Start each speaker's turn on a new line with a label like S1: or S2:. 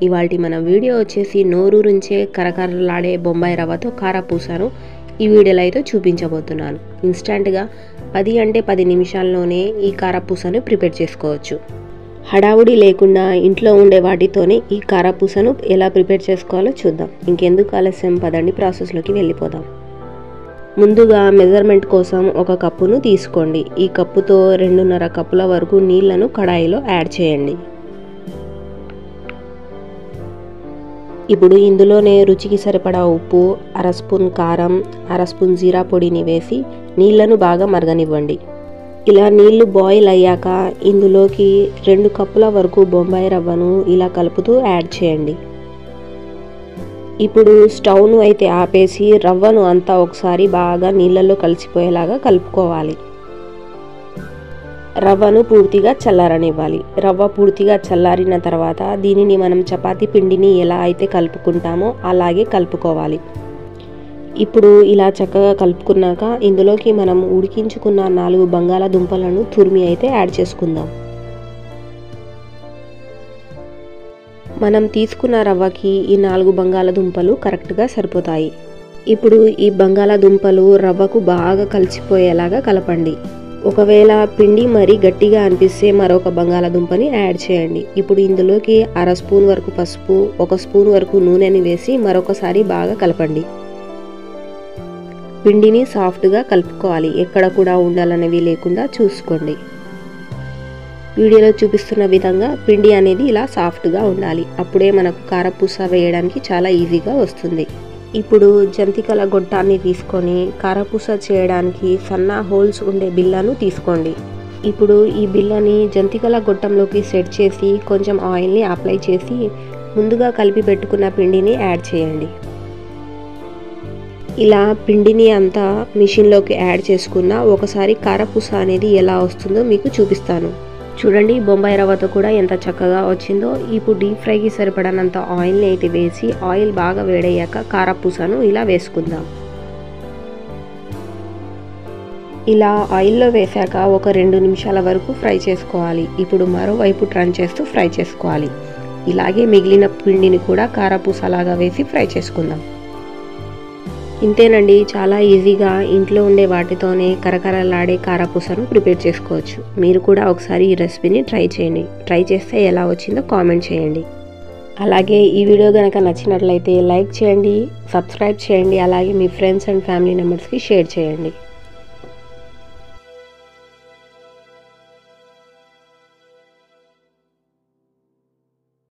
S1: ఇవాల్టి మన వీడియో వచ్చేసి నోరూరించే కరకరలాడే బొంబాయి రవ్వతో కారపూసను ఈ వీడియోలో అయితే చూపించబోతున్నాను. ఇన్స్టంట్గా 10 నిమిషాల్లోనే ఈ కారపూసను ప్రిపేర్ చేసుకోవచ్చు. హడావుడి లేకుండా ఇంట్లో ఉండే వాటితోనే ఈ కారపూసను ఎలా ప్రిపేర్ చేసుకోవాలో చూద్దాం. ఇంకెందుకు ఆలస్యం, పదండి ప్రాసెస్లోకి వెళ్ళిపోదాం. ముందుగా మెజర్మెంట్ కోసం ఒక కప్పును తీసుకోండి. ఈ కప్పుతో 2.5 కప్పుల వరకు నీళ్లను కడాయిలో యాడ్ చేయండి. ఇప్పుడు ఇందులోనే రుచికి సరిపడా ఉప్పు, 1/2 స్పూన్ కారం, 1/2 స్పూన్ జీరా పొడిని వేసి నీళ్లను బాగా మరగనివ్వండి. ఇలా నీళ్లు బాయిల్ అయ్యాక ఇందులోకి 2 కప్పుల వరకు బొంబాయి రవ్వను ఇలా కలుపుతూ యాడ్ చేయండి. ఇప్పుడు స్టవ్ను అయితే ఆపేసి రవ్వను అంతా ఒకసారి బాగా నీళ్ళల్లో కలిసిపోయేలాగా కలుపుకోవాలి. రవ్వను పూర్తిగా చల్లారనివ్వాలి. రవ్వ పూర్తిగా చల్లారిన తర్వాత దీనిని మనం చపాతీ పిండిని ఎలా అయితే కలుపుకుంటామో అలాగే కలుపుకోవాలి. ఇప్పుడు ఇలా చక్కగా కలుపుకున్నాక ఇందులోకి మనం ఉడికించుకున్న 4 బంగాళాదుంపలను తురిమి అయితే యాడ్ చేసుకుందాం. మనం తీసుకున్న రవ్వకి ఈ 4 బంగాళాదుంపలు కరెక్ట్గా సరిపోతాయి. ఇప్పుడు ఈ బంగాళాదుంపలు రవ్వకు బాగా కలిసిపోయేలాగా కలపండి. ఒకవేళ పిండి మరీ గట్టిగా అనిపిస్తే మరొక బంగాళాదుంపని యాడ్ చేయండి. ఇప్పుడు ఇందులోకి 1/2 స్పూన్ వరకు పసుపు, 1 స్పూన్ వరకు నూనెని వేసి మరొకసారి బాగా కలపండి. పిండిని సాఫ్ట్గా కలుపుకోవాలి. ఎక్కడ కూడా ఉండాలనేవి లేకుండా చూసుకోండి. వీడియోలో చూపిస్తున్న విధంగా పిండి అనేది ఇలా సాఫ్ట్గా ఉండాలి. అప్పుడే మనకు కారపూస వేయడానికి చాలా ఈజీగా వస్తుంది. ఇప్పుడు జంతికల గొట్టాన్ని తీసుకొని కారపూస చేయడానికి సన్న హోల్స్ ఉండే బిళ్ళను తీసుకోండి. ఇప్పుడు ఈ బిళ్ళని జంతికల గొట్టంలోకి సెట్ చేసి కొంచెం ఆయిల్ని అప్లై చేసి ముందుగా కలిపి పెట్టుకున్న పిండిని యాడ్ చేయండి. ఇలా పిండిని అంతా మిషన్లోకి యాడ్ చేసుకున్న ఒకసారి కారపూస అనేది ఎలా వస్తుందో మీకు చూపిస్తాను. చూడండి, బొంబాయి రవ్వతో కూడా ఎంత చక్కగా వచ్చిందో. ఇప్పుడు డీప్ ఫ్రైకి సరిపడనంత ఆయిల్ని అయితే వేసి ఆయిల్ బాగా వేడయ్యాక కారపూసను ఇలా వేసుకుందాం. ఇలా ఆయిల్లో వేసాక ఒక 2 నిమిషాల వరకు ఫ్రై చేసుకోవాలి. ఇప్పుడు మరోవైపు టర్న్ చేస్తూ ఫ్రై చేసుకోవాలి. ఇలాగే మిగిలిన పిండిని కూడా కారపూస లాగా వేసి ఫ్రై చేసుకుందాం. ఇంతేనండి, చాలా ఈజీగా ఇంట్లో ఉండే వాటితోనే కరకరలాడే కారపూసను ప్రిపేర్ చేసుకోవచ్చు. మీరు కూడా ఒకసారి ఈ రెసిపీని ట్రై చేయండి. ట్రై చేస్తే ఎలా వచ్చిందో కామెంట్ చేయండి. అలాగే ఈ వీడియో కనుక నచ్చినట్లయితే లైక్ చేయండి, సబ్స్క్రైబ్ చేయండి. అలాగే మీ ఫ్రెండ్స్ అండ్ ఫ్యామిలీ మెంబర్స్కి షేర్ చేయండి.